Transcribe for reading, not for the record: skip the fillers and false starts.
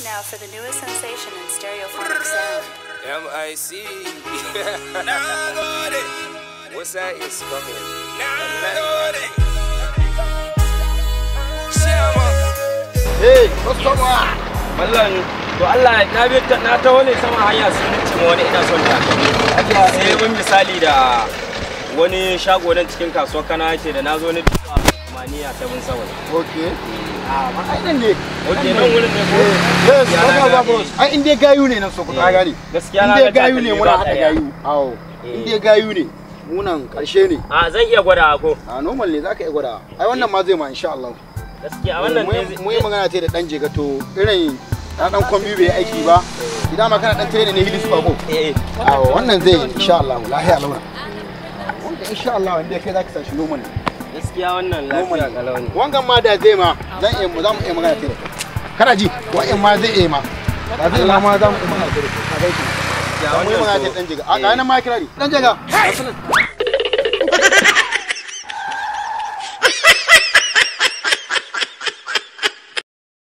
now for the newest sensation in stereophonic sound. MIC. What's that is coming? Hey, what's up? Mallan to Allah na taho ne sama hanya sun ce wani ina son ta. Sai mun misali da wani shago nan cikin kasuwar Kana yake da nazo ne maniya 77. Okay. Ai nan ne. Okay, nan wurin ne ko? Yes, baba boss. Ai inda gayu ne nan so ku ta gane. Gaskiya na ga gayu ne muna hada gayu. Awo. Inda gayu ne. Munan karshe ne. Zan iya gwada ko? Normal ne zaka iya gwada. Ai wannan ma zai ma insha Allah. Gaskiya wannan ne mu yi magana ta da dan jega to irin dan kombi bai aiki ba. Idan ma kana dan tare ne hilis ba ko? Wannan zai insha Allah lahiya launa. Wanda insha Allah inda kai zaka sashi normal ne. Gaskiya wannan lafiya kalau ne. Wangan ma da zai ma za mu iya magana ta da kai. Kana ji wa'in ma zai iya ma. Da zai ma za mu iya magana ta da kai. Ka gaishe. Ya mu yi magana ta dan jega. A ga nan ma kira ni. Dan jega.